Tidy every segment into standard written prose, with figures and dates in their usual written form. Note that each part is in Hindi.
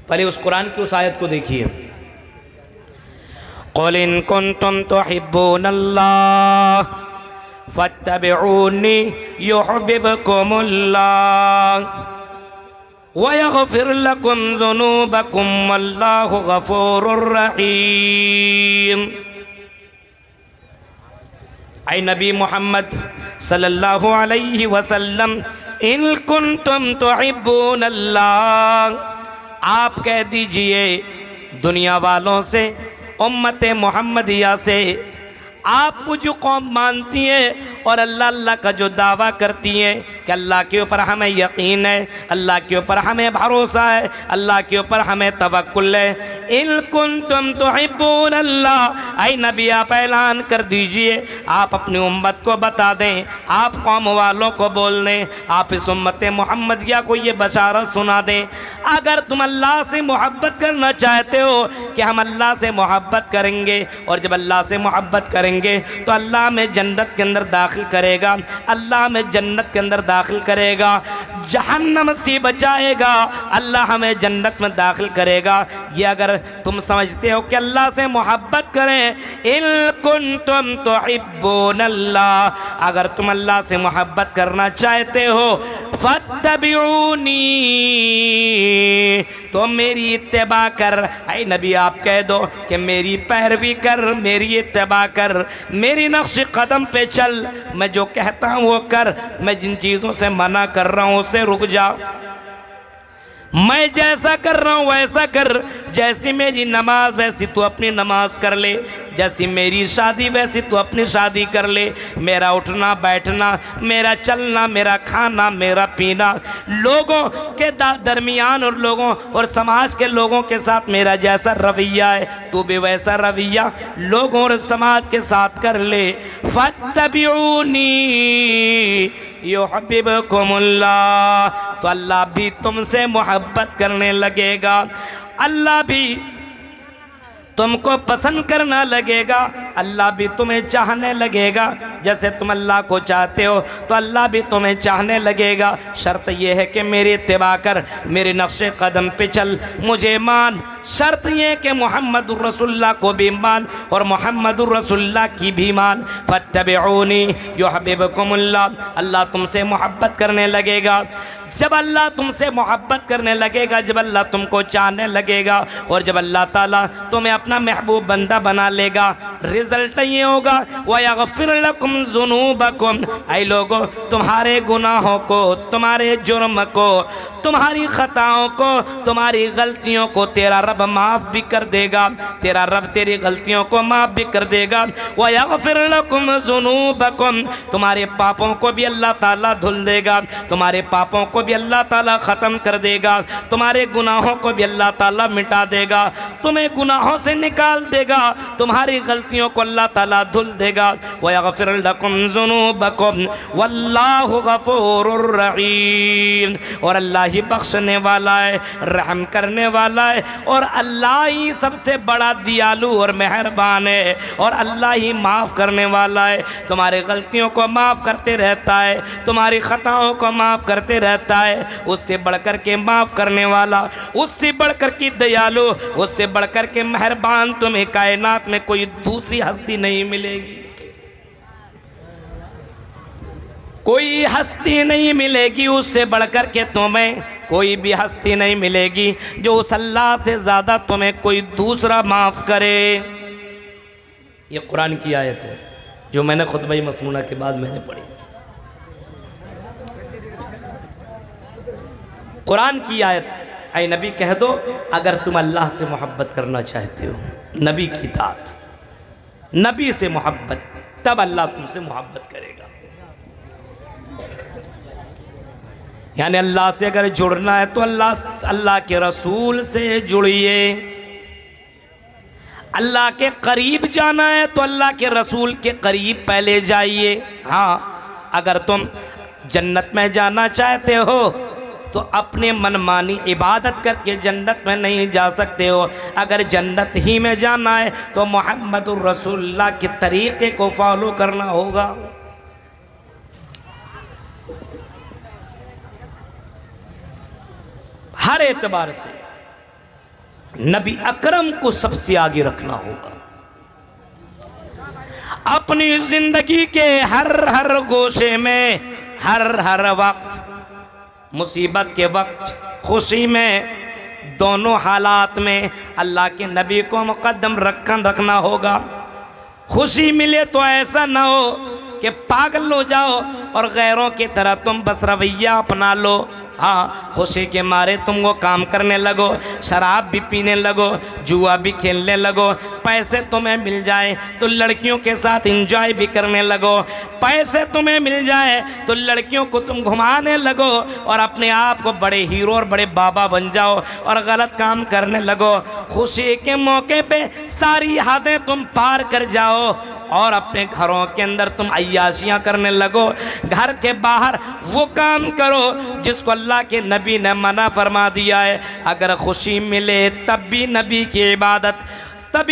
पहले उस कुरान की उस आयत को देखिए, क़ुल इन कुंतुम तुहिब्बूनल्लाह फत्तबिऊनी युहब्बिबकुमुल्लाह व यग़फिर लकुम ज़ुनूबकुम वल्लाहु गफ़ूरुर रहीम। ऐ नबी मोहम्मद सल्लल्लाहु अलैहि वसल्लम, इन कुंतुम तुहिब्बूनल्लाह, आप कह दीजिए दुनिया वालों से, उम्मत मोहम्मदिया से, आप मुझे कौम मानती हैं और अल्लाह अल्लाह का जो दावा करती हैं कि अल्लाह के ऊपर हमें यकीन है, अल्लाह के ऊपर हमें भरोसा है, अल्लाह के ऊपर हमें तवक्कुल है। इन कुंतुम तुहिब्बूनल्लाह, ऐ नबी आप ऐलान कर दीजिए, आप अपनी उम्मत को बता दें, आप कौम वालों को बोल दें, आप इस उम्मत मोहम्मदिया को ये बशारत सुना दें, अगर तुम अल्लाह से मोहब्बत करना चाहते हो कि हम अल्लाह से मोहब्बत करेंगे, और जब अल्लाह से मोहब्बत करेंगे तो अल्लाह में जन्नत के अंदर दाखिल करेगा, अल्लाह में जन्नत के अंदर दाखिल करेगा, जहन्नम से बचाएगा, अल्लाह हमें जन्नत में दाखिल करेगा। ये अगर तुम समझते हो कि अल्लाह से मोहब्बत करें, इन कुंतुम तुहिब्बूनल्लाह, अगर तुम अल्लाह से मोहब्बत करना चाहते हो, फत्तबिऊनी, तो मेरी इत्तिबा कर। ऐ नबी आप कह दो कि मेरी पैरवी कर, मेरी इत्तिबा कर, मेरी नक्श कदम पे चल, मैं जो कहता हूँ वो कर, मैं जिन चीज़ों से मना कर रहा हूँ उससे रुक जा, मैं जैसा कर रहा हूँ वैसा कर, जैसी मेरी नमाज वैसी तू अपनी नमाज कर ले, जैसी मेरी शादी वैसी तू अपनी शादी कर ले, मेरा उठना बैठना, मेरा चलना, मेरा खाना, मेरा पीना, लोगों के दरमियान और लोगों और समाज के लोगों के साथ मेरा जैसा रवैया है तू भी वैसा रवैया लोगों और समाज के साथ कर ले। फत्तबिऊनी युहब्बिबकुमुल्लाह, तो अल्लाह भी तुमसे मोहब्बत करने लगेगा, अल्लाह भी तुमको पसंद करना लगेगा, अल्लाह भी तुम्हें चाहने लगेगा, जैसे तुम अल्लाह को चाहते हो तो अल्लाह भी तुम्हें चाहने लगेगा। शर्त यह है कि मेरी इत्तिबा कर, मेरे नक्शे कदम पे चल, मुझे मान। शर्त यह कि मोहम्मदुर रसूलुल्लाह को भी मान और मोहम्मदुर रसूलुल्लाह की भी मान। फत्तबिऊनी युहब्बिबकुमुल्लाह, अल्लाह तुमसे मोहब्बत करने लगेगा। जब अल्लाह तुमसे मोहब्बत करने लगेगा, जब अल्लाह तुमको चाहने लगेगा और जब अल्लाह ताला तुम्हें अपना महबूब बंदा बना लेगा, रिजल्ट ये होगा वयग़फ़िर लकुम ज़ुनूबकुम, ऐ लोगों तुम्हारे गुनाहों को, तुम्हारे जुर्म को, तुम्हारी खताओं को, तुम्हारी गलतियों को तेरा रब माफ़ भी कर देगा, तेरा रब तेरी गलतियों को माफ़ भी कर देगा। वयग़फ़िर लकुम ज़ुनूबकुम, तुम्हारे पापों को भी अल्लाह ताला धुल देगा, तुम्हारे पापों को भी अल्लाह ताला ख़त्म कर देगा, तुम्हारे गुनाहों को भी अल्लाह ताला मिटा देगा, तुम्हें गुनाहों से निकाल देगा, तुम्हारी गलतियों को अल्लाह ताला धुल देगा। वयग़फ़िर लकुम ज़ुनूबकुम वल्लाहु गफ़ूरुर रहीम, और अल्लाह ही बख्शने वाला है, रहम करने वाला है, और अल्लाह ही सबसे बड़ा दयालु और मेहरबान है, और अल्लाह ही माफ़ करने वाला है। तुम्हारी गलतियों को माफ़ करते रहता है, तुम्हारी खताओं को माफ़ करते रहता है, उससे बढ़कर के माफ़ करने वाला, उससे बढ़कर के दयालु, उससे बढ़कर के मेहरबान तुम्हें कायनात में कोई दूसरी हस्ती नहीं मिलेगी, कोई हस्ती नहीं मिलेगी, उससे बढ़कर के तुम्हें कोई भी हस्ती नहीं मिलेगी जो उस अल्लाह से ज़्यादा तुम्हें कोई दूसरा माफ़ करे। ये कुरान की आयत है जो मैंने खुतबा मसनूना के बाद मैंने पढ़ी। कुरान की आयत, ऐ नबी कह दो अगर तुम अल्लाह से मोहब्बत करना चाहते हो, नबी की तात, नबी से मोहब्बत, तब अल्लाह तुमसे मोहब्बत करेगा। यानी अल्लाह से अगर जुड़ना है तो अल्लाह के रसूल से जुड़िए, अल्लाह के करीब जाना है तो अल्लाह के रसूल के करीब पहले जाइए। हाँ, अगर तुम जन्नत में जाना चाहते हो तो अपने मनमानी इबादत करके जन्नत में नहीं जा सकते हो। अगर जन्नत ही में जाना है तो मोहम्मदुर रसूलुल्लाह के तरीक़े को फॉलो करना होगा। हर एतबार से नबी अकरम को सबसे आगे रखना होगा। अपनी जिंदगी के हर गोशे में, हर वक्त, मुसीबत के वक्त, खुशी में, दोनों हालात में अल्लाह के नबी को मुकद्दम रखना होगा। खुशी मिले तो ऐसा ना हो कि पागल हो जाओ और गैरों की तरह तुम बस रवैया अपना लो। हाँ, खुशी के मारे तुम वो काम करने लगो, शराब भी पीने लगो, जुआ भी खेलने लगो, पैसे तुम्हें मिल जाए तो लड़कियों के साथ एंजॉय भी करने लगो, पैसे तुम्हें मिल जाए तो लड़कियों को तुम घुमाने लगो और अपने आप को बड़े हीरो और बड़े बाबा बन जाओ और गलत काम करने लगो। खुशी के मौके पे सारी हदें तुम पार कर जाओ और अपने घरों के अंदर तुम अय्याशियाँ करने लगो। घर के बाहर वो काम करो जिसको अल्लाह के नबी ने मना फरमा दिया है। अगर खुशी मिले तब भी नबी की इबादत, तब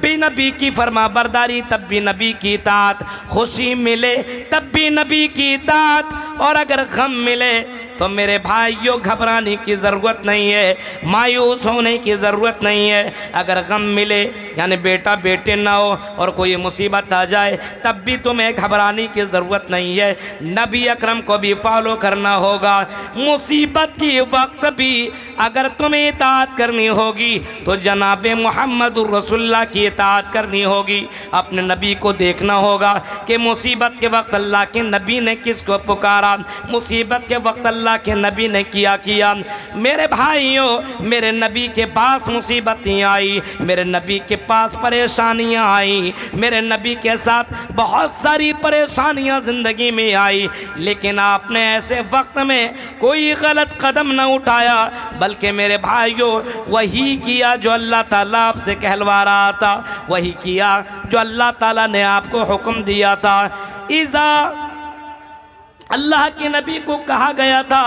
भी नबी की फरमाबरदारी, तब भी नबी की इताअत। खुशी मिले तब भी नबी की इताअत, और अगर गम मिले तो मेरे भाइयों घबराने की ज़रूरत नहीं है, मायूस होने की ज़रूरत नहीं है। अगर गम मिले यानी बेटा बेटे ना हो और कोई मुसीबत आ जाए तब भी तुम्हें घबराने की ज़रूरत नहीं है। नबी अकरम को भी फॉलो करना होगा। मुसीबत के वक्त भी अगर तुम्हें इताअत करनी होगी तो जनाब मुहम्मदुर रसूलुल्लाह की इताअत करनी होगी। अपने नबी को देखना होगा कि मुसीबत के वक्त अल्लाह के नबी ने किसको पुकारा, मुसीबत के वक्त अल्लाह के नबी ने किया। मेरे भाइयों, मेरे नबी के पास मुसीबतें आई, मेरे नबी के पास परेशानियां आई, मेरे नबी के साथ बहुत सारी परेशानियां जिंदगी में आई, लेकिन आपने ऐसे वक्त में कोई गलत कदम न उठाया, बल्कि मेरे भाइयों वही किया जो अल्लाह ताला आपसे कहलवा रहा था, वही किया जो अल्लाह ताला ने आपको हुक्म दिया था। इज़ा अल्लाह के नबी को कहा गया था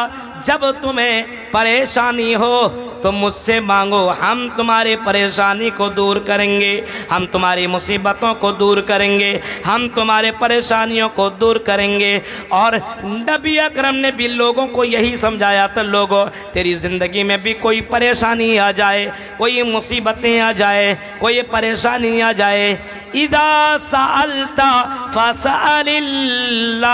जब तुम्हें परेशानी हो तो मुझसे मांगो, हम तुम्हारी परेशानी को दूर करेंगे, हम तुम्हारी मुसीबतों को दूर करेंगे, हम तुम्हारे परेशानियों को दूर करेंगे। और नबी अकरम ने भी लोगों को यही समझाया था, लोगों तेरी ज़िंदगी में भी कोई परेशानी आ जाए, कोई मुसीबतें आ जाए, कोई परेशानी आ जाए, इदा सअलता फसअलिल्लाह,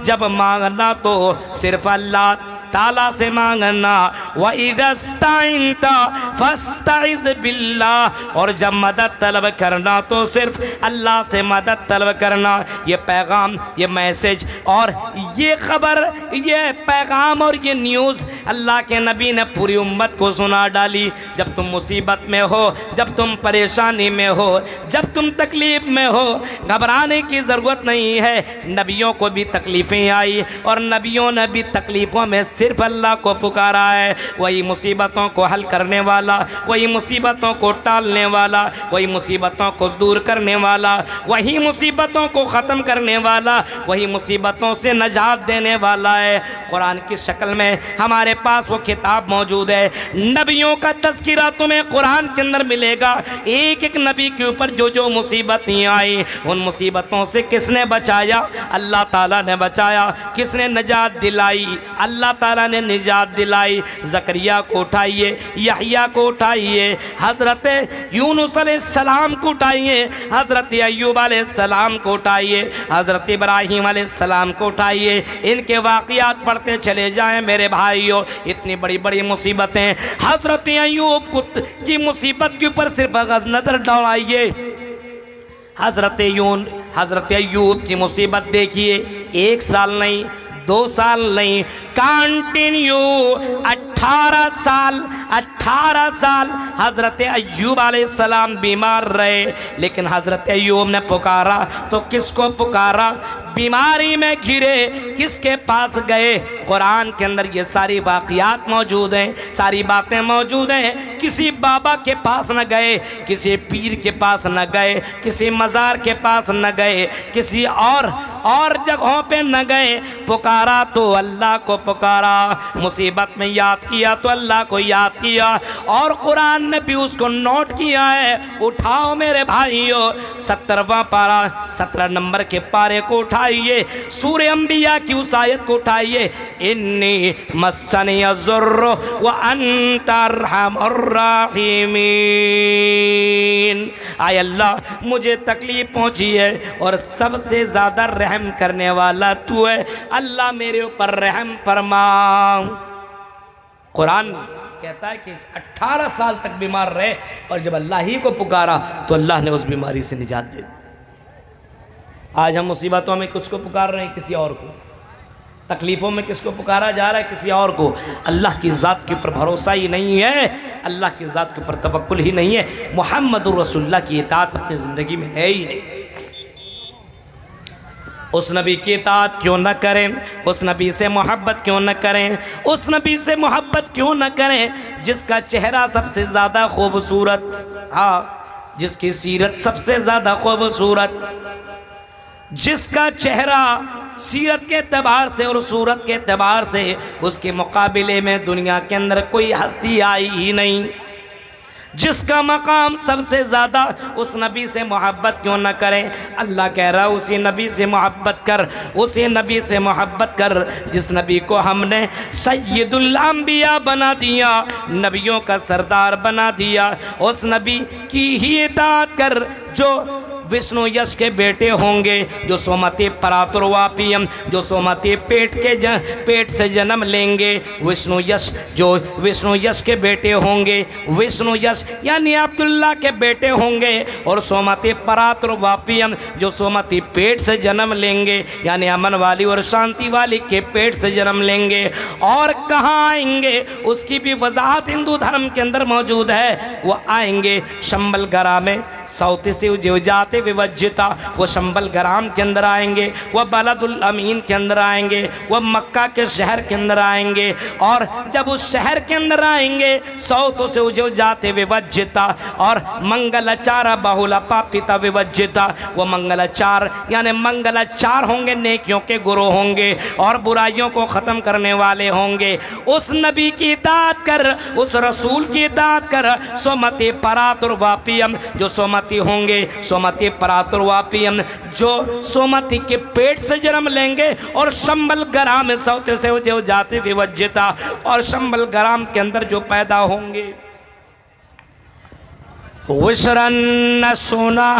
जब मांगना तो सिर्फ अल्लाह ताला से मांगना, व इदस्ताइनता फस्तइज़ बिल्लाह, और जब मदद तलब करना तो सिर्फ अल्लाह से मदद तलब करना। ये पैगाम, ये मैसेज और ये खबर, ये पैगाम और ये न्यूज़ अल्लाह के नबी ने पूरी उम्मत को सुना डाली। जब तुम मुसीबत में हो, जब तुम परेशानी में हो, जब तुम तकलीफ़ में हो, घबराने की ज़रूरत नहीं है। नबियों को भी तकलीफ़ें आई और नबियों ने भी तकलीफ़ों में सिर्फ अल्लाह को पुकारा है। वही मुसीबतों को हल करने वाला, वही मुसीबतों को टालने वाला, वही मुसीबतों को दूर करने वाला, वही मुसीबतों को ख़त्म करने वाला, वही मुसीबतों से नजात देने वाला है। कुरान की शक्ल में हमारे पास वो किताब मौजूद है। नबियों का तज़किरा तुम्हें कुरान के अंदर मिलेगा। एक एक नबी के ऊपर जो जो मुसीबतें आई, उन मुसीबतों से किसने बचाया? अल्लाह ताला ने बचाया। किसने नजात दिलाई? अल्लाह ताला ने निजात दिलाई। ज़करिया को उठाइए, यहया को उठाइए, हज़रत यूनुस अलैहिस्सलाम को उठाइए, हज़रत अय्यूब अलैहिस्सलाम को उठाइए, हज़रत इब्राहीम अलैहिस्सलाम को उठाइए। इनके वाक़ियात पढ़ते चले जाएं मेरे भाइयों। इतनी बड़ी बड़ी मुसीबतें, हज़रत अय्यूब की मुसीबत के ऊपर सिर्फ नज़र दौड़ाइए। हज़रत अय्यूब की मुसीबत देखिए, 1 साल नहीं, 2 साल नहीं, कंटिन्यू 18 साल हज़रत अय्यूब अलैहिस्सलाम बीमार रहे। लेकिन हज़रत अय्यूब ने पुकारा तो किसको पुकारा? बीमारी में घिरे किसके पास गए? कुरान के अंदर ये सारी वाक़ियात मौजूद हैं, सारी बातें मौजूद हैं। किसी बाबा के पास न गए, किसी पीर के पास न गए, किसी मज़ार के पास न गए, किसी और जगहों पे न गए। पुकारा तो अल्लाह को पुकारा, मुसीबत में याद किया तो अल्लाह को याद किया, और कुरान ने भी उसको नोट किया है। उठाओ मेरे भाइयों, 17वां पारा, 17 नंबर के पारे को उठा उठाइए, सूरह अंबिया की उस आयत को उठाइए, इन्नी मस्सनी अज़ुर्र व अंत अर्हमुर राहिमीन। आय अल्लाह मुझे तकलीफ पहुंची है और सबसे ज़्यादा रहम करने वाला तू है, अल्लाह मेरे ऊपर रहम फरमा। कुरान कहता है कि 18 साल तक बीमार रहे और जब अल्लाह ही को पुकारा तो अल्लाह ने उस बीमारी से निजात दे दी। आज हम मुसीबतों में किसको पुकार रहे हैं? किसी और को। तकलीफ़ों में किसको पुकारा जा रहा है? किसी और को। अल्लाह की ज़ात के ऊपर भरोसा ही नहीं है, अल्लाह की ज़ात के ऊपर तवक्कुल ही नहीं है, मुहम्मदुर रसूलुल्लाह की इताअत अपनी ज़िंदगी में है ही नहीं। उस नबी की इताअत क्यों न करें? उस नबी से मोहब्बत क्यों न करें? उस नबी से मोहब्बत क्यों न करें जिसका चेहरा सबसे ज़्यादा खूबसूरत, हाँ, जिसकी सीरत सबसे ज़्यादा खूबसूरत, जिसका चेहरा सीरत के एतबार से और सूरत के एतबार से उसके मुकाबले में दुनिया के अंदर कोई हस्ती आई ही नहीं, जिसका मकाम सबसे ज़्यादा, उस नबी से मोहब्बत क्यों न करें? अल्लाह कह रहा है उसी नबी से मोहब्बत कर, उसी नबी से मोहब्बत कर जिस नबी को हमने सय्यदुल अंबिया बना दिया, नबियों का सरदार बना दिया। उस नबी की ही इताअत कर जो विष्णु यश के बेटे होंगे, जो सोमति परातुर्वापियम, जो सोमति पेट से जन्म लेंगे, विष्णु यश, जो विष्णु यश के बेटे होंगे, विष्णु यश यानी अब्दुल्ला के बेटे होंगे, और सोमति परातुर्वापियम जो सोमति पेट से जन्म लेंगे यानी अमन वाली और शांति वाली के पेट से जन्म लेंगे। और कहाँ आएंगे उसकी भी वजाहत हिंदू धर्म के अंदर मौजूद है। वो आएंगे शंबल गरा में, सौती से जो जाते विवज्जिता, वो शंबल ग्राम के अंदर आएंगे, वह बलदुल अमीन के अंदर आएंगे, वह मक्का के शहर के अंदर आएंगे। और जब उस शहर के अंदर आएंगे सौतों से जो जाते विवज्जिता और मंगलाचार बहुला पापिता विवज्जिता, वो मंगलाचार यानी मंगलाचार होंगे, नेकियों के गुरु होंगे और बुराइयों को ख़त्म करने वाले होंगे। उस नबी की इताअत कर, उस रसूल की इताअत कर, सोमति परातुर्वापियम जो सोमति होंगे, सोमति परातुर्वापियम जो सोमति के पेट से जन्म लेंगे, और शंबल ग्राम में सौते से जो जाति विवज्जिता और शंबल ग्राम के अंदर जो पैदा होंगे, विशरन सोना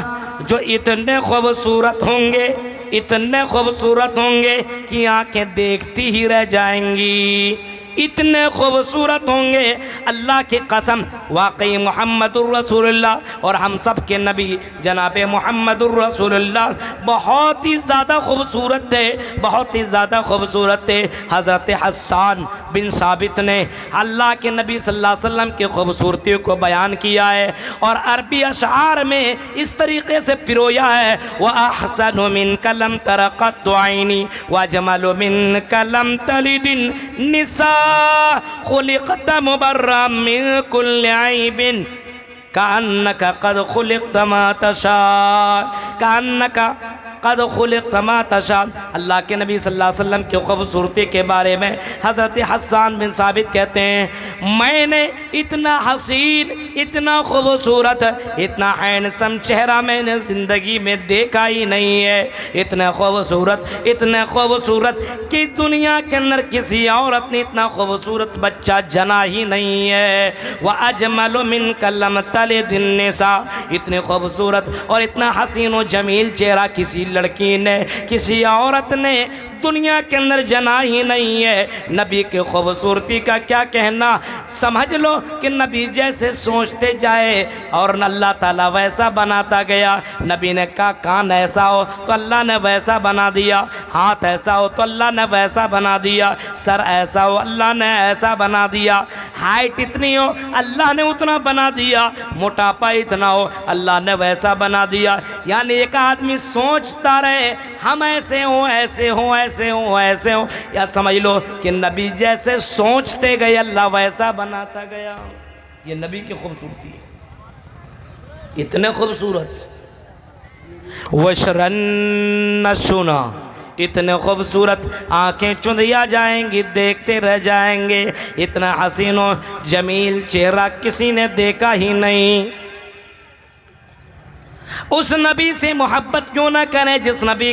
जो इतने खूबसूरत होंगे, इतने खूबसूरत होंगे कि आंखें देखती ही रह जाएंगी, इतने खूबसूरत होंगे। अल्लाह की कसम, वाकई मुहम्मदुर रसूलुल्लाह और हम सब के नबी जनाब मुहम्मदुर रसूलुल्लाह बहुत ही ज़्यादा खूबसूरत थे, बहुत ही ज़्यादा खूबसूरत थे। हज़रत हस्सान बिन साबित ने अल्लाह के नबी सल्लल्लाहु अलैहि वसल्लम की खूबसूरती को बयान किया है और अरबी अशआर में इस तरीके से पिरोया है, व अहसनु मिन कलम तरक़त आइनी व जमलु मिन कलम तलिदिन निसा खुलिक़त मुबर्रअम मिन कुल्लि ऐबिन कअन्नका क़द खुलिक़त मा तशा, कअन्नका क़द खुलिक़त मा तशा। अल्लाह के नबी सल्लल्लाहु अलैहि वसल्लम की खूबसूरती के बारे में हज़रत हस्सान बिन साबित कहते हैं, मैंने इतना हसीन, इतना खूबसूरत, इतना हैंडसम चेहरा मैंने ज़िंदगी में देखा ही नहीं है। इतना खूबसूरत, इतना खूबसूरत कि दुनिया के अंदर किसी औरत ने इतना खूबसूरत बच्चा जना ही नहीं है। वह अजमल मिन कलम तलिदिन निसा, इतने खूबसूरत और इतना हसीन व जमील चेहरा किसी लड़की ने, किसी औरत ने दुनिया के अंदर जना ही नहीं है। नबी के खूबसूरती का क्या कहना, समझ लो कि नबी जैसे सोचते जाए और अल्लाह ताला वैसा बनाता गया। नबी ने कहा कान ऐसा हो तो अल्लाह ने वैसा बना दिया, हाथ ऐसा हो तो अल्लाह ने वैसा बना दिया, सर ऐसा हो अल्लाह ने ऐसा बना दिया, हाइट इतनी हो अल्लाह ने उतना बना दिया, मोटापा इतना हो अल्लाह ने वैसा बना दिया। यानी एक आदमी सोचता रहे हम ऐसे हों, ऐसे हों, ऐसे हों, ऐसे हों, या समझ लो कि नबी जैसे सोचते गए अल्लाह वैसा बनाता गया। ये नबी की खूबसूरती है, इतने खूबसूरत। वशरन सुना, इतने खूबसूरत, आंखें चुंधिया जाएंगी, देखते रह जाएंगे। इतना हसीन व जमील चेहरा किसी ने देखा ही नहीं। उस नबी से मोहब्बत क्यों ना करें जिस नबी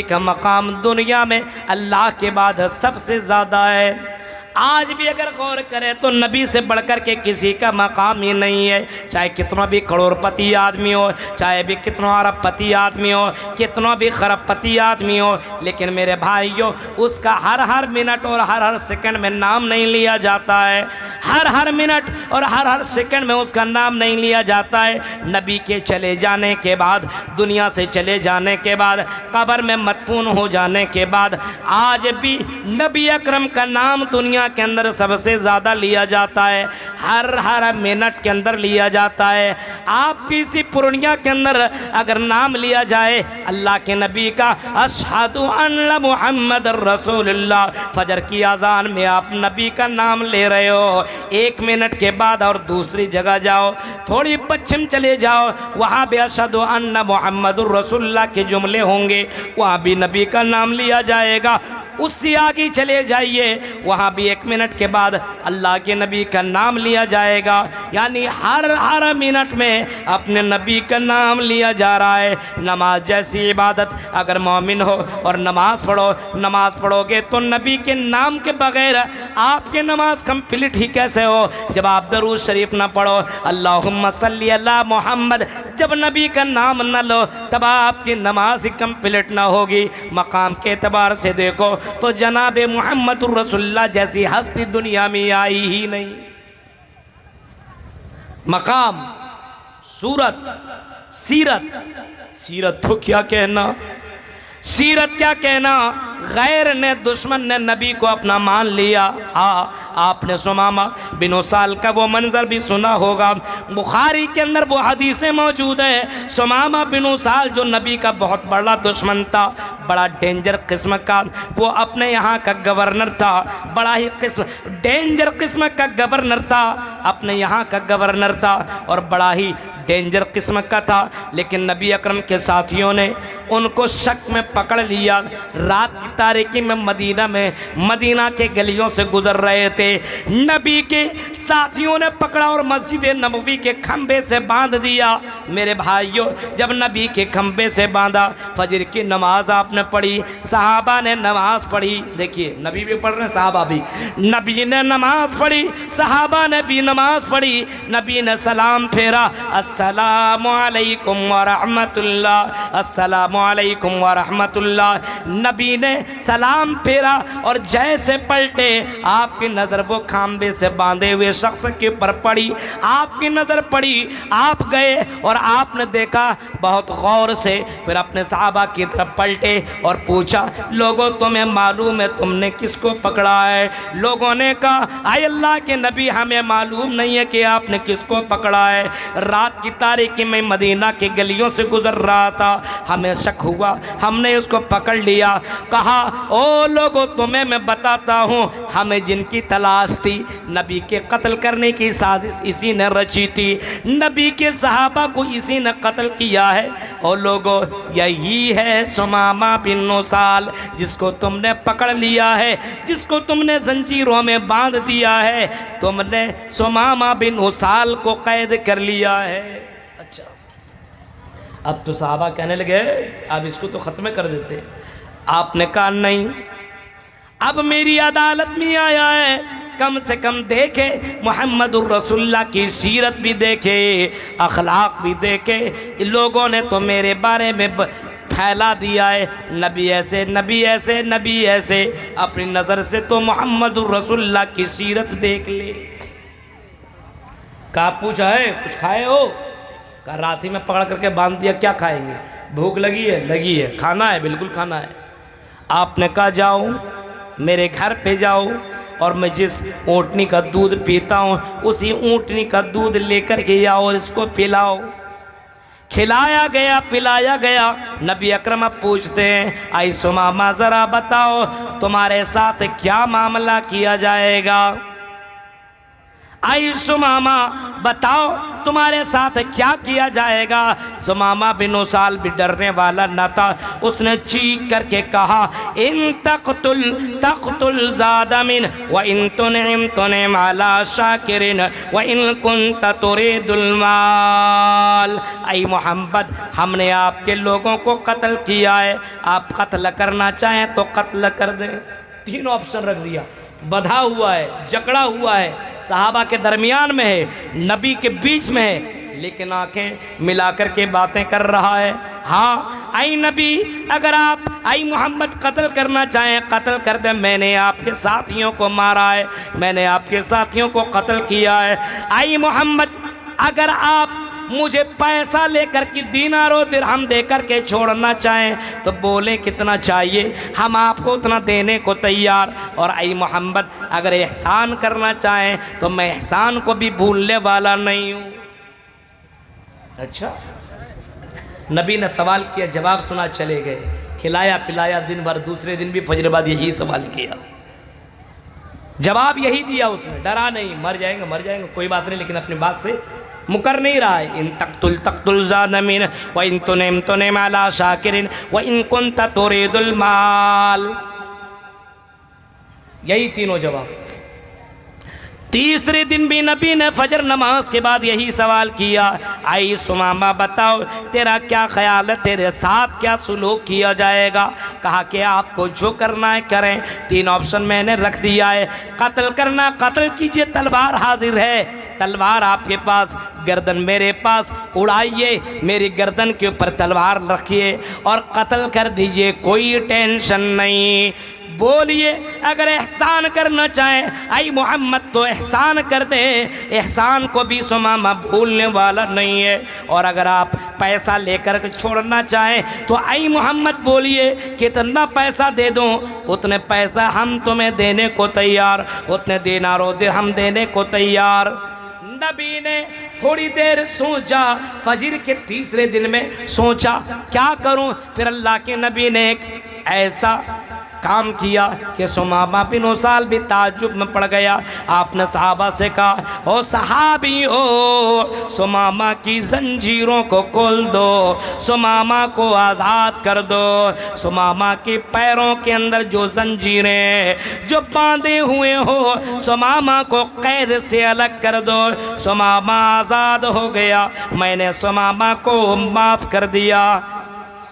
का मकाम दुनिया में अल्लाह के बाद सबसे ज़्यादा है। आज भी अगर गौर करें तो नबी से बढ़कर के किसी का मकाम ही नहीं है। चाहे कितना भी करोड़पति आदमी हो, चाहे भी कितना अरबपति आदमी हो, कितना भी खरबपति आदमी हो, लेकिन मेरे भाइयों उसका हर हर मिनट और हर हर सेकंड में नाम नहीं लिया जाता है। हर हर मिनट और हर हर सेकंड में उसका नाम नहीं लिया जाता है। नबी के चले जाने के बाद, दुनिया से चले जाने के बाद, कब्र में मदफून हो जाने के बाद आज भी नबी अकरम का नाम दुनिया के अंदर सबसे ज़्यादा लिया जाता है। हर हर मिनट के अंदर लिया जाता है। आप किसी पूर्णिया के अंदर अगर नाम लिया जाए अल्लाह के नबी का, अशहदु अन्ना मुहम्मद रसूलुल्लाह, फजर की अजान में आप नबी का नाम ले रहे हो, 1 मिनट के बाद और दूसरी जगह जाओ, थोड़ी पश्चिम चले जाओ, वहाँ भी अशहदु अन्ना मुहम्मद रसूलुल्लाह के जुमले होंगे, वहाँ भी नबी का नाम लिया जाएगा। उससे आगे चले जाइए, वहाँ भी 1 मिनट के बाद अल्लाह के नबी का नाम लिया जाएगा। यानी हर हर मिनट में अपने नबी का नाम लिया जा रहा है। नमाज जैसी इबादत अगर मोमिन हो और नमाज पढ़ोगे तो नबी के नाम के बगैर आपकी नमाज कंप्लीट ही कैसे हो। जब आप दरूद शरीफ ना पढ़ो, अल्लाहुम्मा सल्ली अला मोहम्मद, जब नबी का नाम न लो तब आपकी नमाज ही कंप्लीट ना होगी। मकाम के एतबार से देखो तो जनाब मोहम्मद रसूलुल्लाह जैसी हस्ती दुनिया में आई ही नहीं। मकाम, सूरत, सीरत तो क्या कहना, सीरत क्या कहना, गैर ने, दुश्मन ने नबी को अपना मान लिया। हाँ, आपने सुमामा बिन उसाल का वो मंजर भी सुना होगा, बुखारी के अंदर वो हदीसें मौजूद है। सुमामा बिन उसाल जो नबी का बहुत बड़ा दुश्मन था, बड़ा डेंजर किस्म का, वो अपने यहाँ का गवर्नर था, बड़ा ही डेंजर किस्म का गवर्नर था, अपने यहाँ का गवर्नर था और बड़ा ही डेंजर किस्म का था। लेकिन नबी अकरम के साथियों ने उनको शक में पकड़ लिया। रात की तारीकी में मदीना के गलियों से गुजर रहे थे, नबी के साथियों ने पकड़ा और मस्जिद नबवी के खंबे से बांध दिया। मेरे भाइयों, जब नबी के खंबे से बांधा, फजर की नमाज आपने पढ़ी, सहाबा ने नमाज पढ़ी। देखिए, नबी भी पढ़ रहे हैं, सहाबा भी। नबी ने नमाज पढ़ी, सहाबा ने भी नमाज पढ़ी। नबी ने सलाम फेरा, अस्सलामु अलैकुम व रहमतुल्लाह, अस्सलामु अलैकुम व रहमतुल्लाह। नबी ने सलाम फेरा और जैसे पलटे आपकी नज़र वो खंबे से बांधे हुए शख्स के ऊपर पड़ी। आपकी नज़र पड़ी, आप गए और आपने देखा बहुत गौर से, फिर अपने सहाबा की तरफ पलटे और पूछा, लोगों तुम्हें मालूम है तुमने किसको पकड़ा है? लोगों ने कहा, आए अल्लाह के नबी, हमें मालूम नहीं है कि आपने किसको पकड़ा है। रात की तारीकी में मदीना के गलियों से गुजर रहा था, हमें शक हुआ, हमने उसको पकड़ लिया। कहा, ओ लोगों तुम्हें मैं बताता हूँ, हमें जिनकी तलाश थी, नबी के कत्ल करने की साजिश इसी ने रची थी, नबी के सहाबा को इसी ने कत्ल किया है। ओ लोगों, यही है सुमामा बिन उसाल, जिसको तुमने पकड़ लिया है, जिसको तुमने जंजीरों में बांध दिया है, तुमने सुमामा बिन उसाल को कैद कर लिया है। अच्छा, अब तो सहाबा कहने लगे अब इसको तो ख़त्म कर देते। आपने कहा नहीं, अब मेरी अदालत में आया है, कम से कम देखे मुहम्मदुर रसूलुल्लाह की सीरत भी देखे, अखलाक भी देखे। लोगों ने तो मेरे बारे में फैला दिया है, नबी ऐसे, नबी ऐसे, नबी ऐसे। अपनी नज़र से तो मुहम्मदुर रसूलुल्लाह की सीरत देख ले। कहा, पूछा है कुछ खाए हो? कहा, रात ही में पकड़ करके बांध दिया, क्या खाएंगे? भूख लगी है? लगी है। खाना है? बिल्कुल खाना है। आपने कहा, जाओ मेरे घर पे जाओ और मैं जिस ऊँटनी का दूध पीता हूँ उसी ऊँटनी का दूध लेकर के आओ और इसको पिलाओ। खिलाया गया, पिलाया गया। नबी अकरम अब पूछते हैं, आई सुमामा ज़रा बताओ तुम्हारे साथ क्या मामला किया जाएगा? आई सुमामा बताओ तुम्हारे साथ क्या किया जाएगा। सुमामा बिन उसाल भी डरने वाला न था, उसने चीख करके कहा इन तक़तुल ज़ादा मिन व इन तुनिम अला शाकिरिन व इन कुंत तुरीदुल माल। आई मोहम्मद हमने आपके लोगों को कत्ल किया है, आप कत्ल करना चाहें तो कत्ल कर दें। तीन ऑप्शन रख दिया, बधा हुआ है, जकड़ा हुआ है, सहाबा के दरमियान में है, नबी के बीच में है, लेकिन आंखें मिलाकर के बातें कर रहा है। हाँ आई नबी, अगर आप आई मोहम्मद कत्ल करना चाहें कत्ल कर दें, मैंने आपके साथियों को मारा है, मैंने आपके साथियों को कत्ल किया है। आई मोहम्मद अगर आप मुझे पैसा लेकर के दीनारों दिरहम देकर के छोड़ना चाहें तो बोले कितना चाहिए, हम आपको उतना देने को तैयार। और आई मोहम्मद अगर एहसान करना चाहें तो मैं एहसान को भी भूलने वाला नहीं हूँ। अच्छा, नबी ने सवाल किया, जवाब सुना, चले गए, खिलाया पिलाया दिन भर, दूसरे दिन भी फजर बाद यही सवाल किया, जवाब यही दिया उसने, डरा नहीं, मर जाएंगे कोई बात नहीं, लेकिन अपनी बात से मुकर नहीं रहा है। इन तक़तुल ज़ादा मिन व इन तुनिम अला शाकिरिन व इन कुंत तुरीदुल माल, यही तीनों जवाब। तीसरे दिन भी नबी ने फजर नमाज के बाद यही सवाल किया, आई सुमामा बताओ तेरा क्या ख्याल है, तेरे साथ क्या सुलूक किया जाएगा। कहा कि आपको जो करना है करें, तीन ऑप्शन मैंने रख दिया है, कत्ल करना कत्ल कीजिए, तलवार हाजिर है, तलवार आपके पास, गर्दन मेरे पास, उड़ाइए, मेरी गर्दन के ऊपर तलवार रखिए और कत्ल कर दीजिए, कोई टेंशन नहीं। बोलिए अगर एहसान करना चाहें आई मोहम्मद तो एहसान कर दे, एहसान को भी सुमामा भूलने वाला नहीं है। और अगर आप पैसा लेकर छोड़ना चाहें तो आई मोहम्मद बोलिए कितना पैसा दे दूं, उतने पैसा हम तुम्हें देने को तैयार, उतने दिनारों दिरहम देने को तैयार। नबी ने थोड़ी देर सोचा, फजर के तीसरे दिन में सोचा क्या करूं, फिर अल्लाह के नबी ने एक ऐसा काम किया कि सुमामा बिन उसाल भी ताज्जुब में पड़ गया। आपने सहाबा से कहा, ओ सहाबी हो, सुमामा की जंजीरों को खोल दो, सुमामा को आज़ाद कर दो, सुमामा के पैरों के अंदर जो जंजीरें जो बांधे हुए हो, सुमामा को कैद से अलग कर दो। सुमामा आज़ाद हो गया, मैंने सुमामा को माफ़ कर दिया।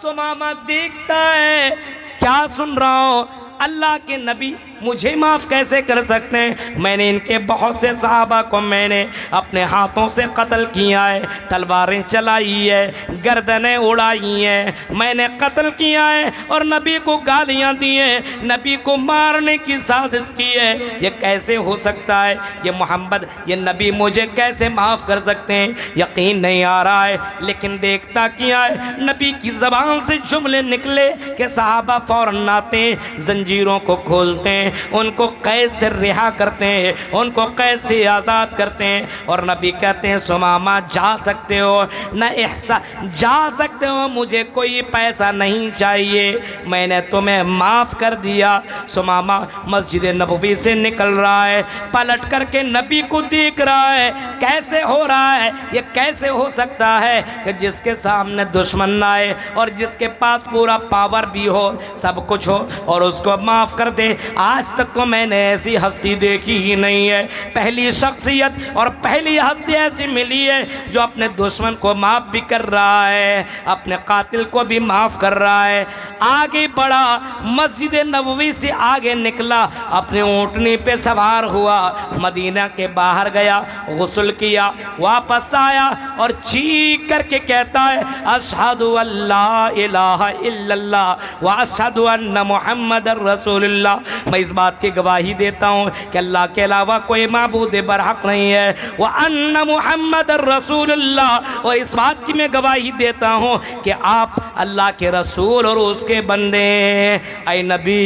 सुमामा देखता है क्या सुन रहा हूँ, अल्लाह के नबी मुझे माफ़ कैसे कर सकते हैं, मैंने इनके बहुत से सहाबा को मैंने अपने हाथों से कत्ल किया है, तलवारें चलाई है, गर्दनें उड़ाई हैं, मैंने कत्ल किया है और नबी को गालियाँ दी हैं, नबी को मारने की साजिश की है। ये कैसे हो सकता है, ये मोहम्मद ये नबी मुझे कैसे माफ़ कर सकते हैं, यकीन नहीं आ रहा है। लेकिन देखता क्या है, नबी की ज़बान से जुमले निकले कि सहाबा फ़ौरन आते हैं, जंजीरों को खोलते हैं, उनको कैद से रिहा करते हैं, उनको कैद से आज़ाद करते हैं और नबी कहते हैं सुमामा जा सकते हो, न एहसान जा सकते हो, मुझे कोई पैसा नहीं चाहिए, मैंने तुम्हें माफ़ कर दिया। सुमामा मस्जिद नबवी से निकल रहा है, पलट करके नबी को देख रहा है, कैसे हो रहा है, ये कैसे हो सकता है कि जिसके सामने दुश्मन आए और जिसके पास पूरा पावर भी हो, सब कुछ हो और उसको माफ़ कर दे। आज तक तो मैंने ऐसी हस्ती देखी ही नहीं है, पहली शख्सियत और पहली हस्ती ऐसी मिली है जो अपने दुश्मन को माफ़ भी कर रहा है, अपने कातिल को भी माफ़ कर रहा है। आगे बढ़ा, मस्जिद नबवी से आगे निकला, अपने ऊँटनी पे सवार हुआ, मदीना के बाहर गया, गुस्ल किया, वापस आया और चीख करके कहता है अशहदु अल्ला इलाहा इल्लल्लाह व अशहदु अन्ना मुहम्मदर रसूलुल्लाह। मैं इस बात की गवाही देता हूँ कि अल्लाह के अलावा कोई माबूद बरहक नहीं है, व अन्ना मुहम्मदर रसूलुल्लाह, और इस बात की मैं गवाही देता हूँ कि आप अल्लाह के रसूल और उसके बंदे हैं। ऐ नबी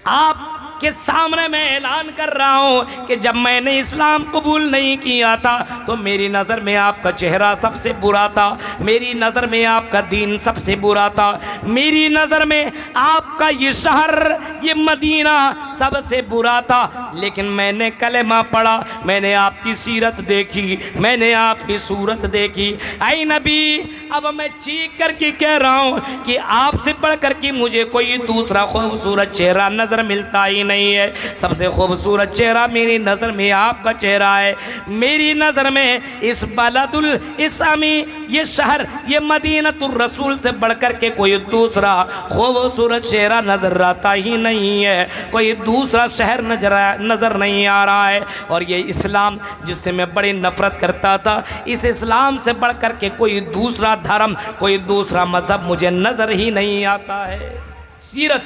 आप के सामने मैं ऐलान कर रहा हूँ कि जब मैंने इस्लाम कबूल नहीं किया था तो मेरी नज़र में आपका चेहरा सबसे बुरा था, मेरी नज़र में आपका दीन सबसे बुरा था, मेरी नज़र में आपका ये शहर ये मदीना सबसे बुरा था, लेकिन मैंने कलेमा पढ़ा, मैंने आपकी सीरत देखी, मैंने आपकी सूरत देखी। ऐ नबी, अब मैं चीख करके कह रहा हूँ कि आपसे बढ़ करके मुझे कोई दूसरा खूबसूरत चेहरा नज़र मिलता ही नहीं है। सबसे खूबसूरत चेहरा मेरी नज़र में आपका चेहरा है। मेरी नज़र में इस बलदुल इस्लामी, ये शहर, ये मदीनतुर रसूल से बढ़कर के कोई दूसरा खूबसूरत चेहरा नज़र आता ही नहीं है। कोई दूसरा शहर नज़र नहीं आ रहा है। और ये इस्लाम जिससे मैं बड़ी नफ़रत करता था, इस इस्लाम से बढ़कर के कोई दूसरा धर्म, कोई दूसरा मज़हब मुझे नज़र ही नहीं आता है। सीरत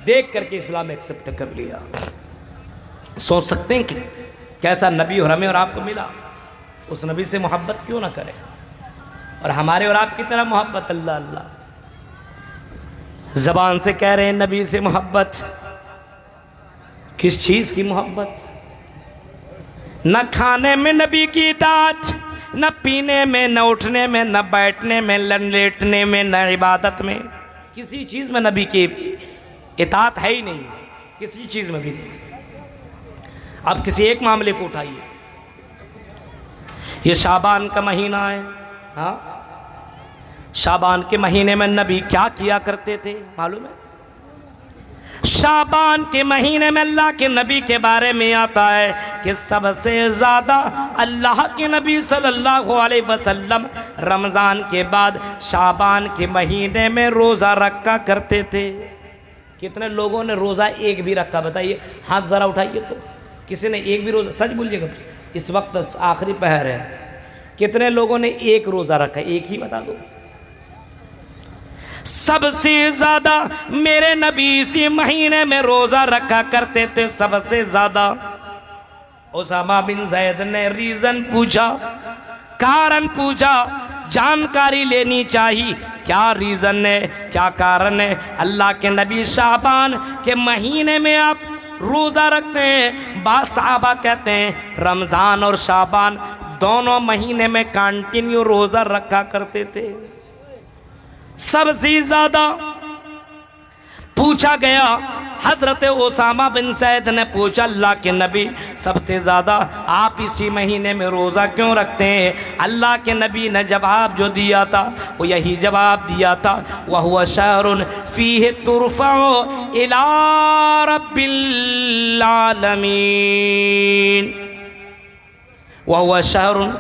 देख करके इस्लाम एक्सेप्ट कर लिया। सोच सकते हैं कि कैसा नबी और हमें और आपको मिला। उस नबी से मोहब्बत क्यों ना करें। और हमारे और आपकी तरह मोहब्बत, अल्लाह अल्लाह ज़बान से कह रहे हैं नबी से मोहब्बत। किस चीज़ की मोहब्बत? न खाने में नबी की इताअत, न पीने में, न उठने में, न बैठने में, न लेटने में, न इबादत में। किसी चीज़ में नबी की इताअत है ही नहीं, किसी चीज़ में भी नहीं। अब किसी एक मामले को उठाइए। ये शाबान का महीना है, हाँ, शाबान के महीने में नबी क्या किया करते थे मालूम है? शाबान के महीने में अल्लाह के नबी के बारे में आता है कि सबसे ज़्यादा अल्लाह के नबी सल्लल्लाहु अलैहि वसल्लम रमज़ान के बाद शाबान के महीने में रोज़ा रखा करते थे। कितने लोगों ने रोज़ा एक भी रखा? बताइए, हाथ ज़रा उठाइए तो। किसी ने एक भी रोज़ा? सच बोलिएगा, इस वक्त आखिरी पहर है। कितने लोगों ने एक रोज़ा रखा? एक ही बता दो। सबसे ज़्यादा मेरे नबी इसी महीने में रोज़ा रखा करते थे, सबसे ज़्यादा। उसामा बिन ज़ैद ने रीज़न पूछा, कारण पूछा, जानकारी लेनी चाहिए। क्या रीज़न है, क्या कारण है? अल्लाह के नबी शाबान के महीने में आप रोज़ा रखते हैं। बाद साहबा कहते हैं रमज़ान और शाबान दोनों महीने में कंटिन्यू रोज़ा रखा करते थे। सबसे ज़्यादा पूछा गया, हज़रत उसामा बिन सैद ने पूछा, अल्लाह के नबी सबसे ज़्यादा आप इसी महीने में रोज़ा क्यों रखते हैं? अल्लाह के नबी ने जवाब जो दिया था वो यही जवाब दिया था, वह हुआ शहरुन फ़ीह तुरफ़अ इला रब्बिल आलमीन, वह हुआ शहरुन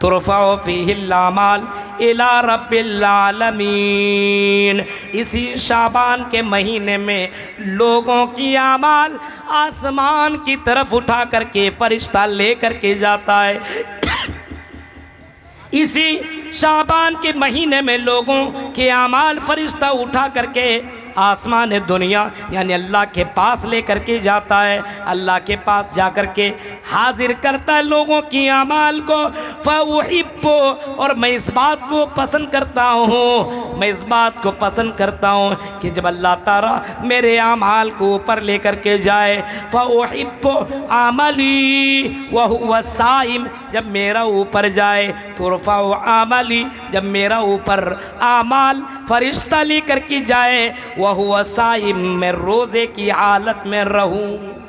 तुरफ़अ फ़ीहिल आमाल इला रब्बिल आलमीन। इसी शाबान के महीने में लोगों की आमाल आसमान की तरफ उठा करके फरिश्ता ले करके जाता है। इसी शाबान के महीने में लोगों के आमाल फरिश्ता उठा करके आसमान दुनिया यानी अल्लाह के पास ले करके जाता है। अल्लाह के पास जा कर के हाजिर करता है लोगों की आमाल को। फ़उहिब्बु, और मैं इस बात को पसंद करता हूँ, मैं इस बात को पसंद करता हूँ कि जब अल्लाह ताला मेरे आमाल को ऊपर ले करके जाए। फ़उहिब्बु आमली व हुवा साइम, जब मेरा ऊपर जाए। तुरफ़अ आमली, जब मेरा ऊपर आमाल फरिश्ता ले करके जाए। वह हुआ साइम, मैं रोज़े की हालत में रहूं।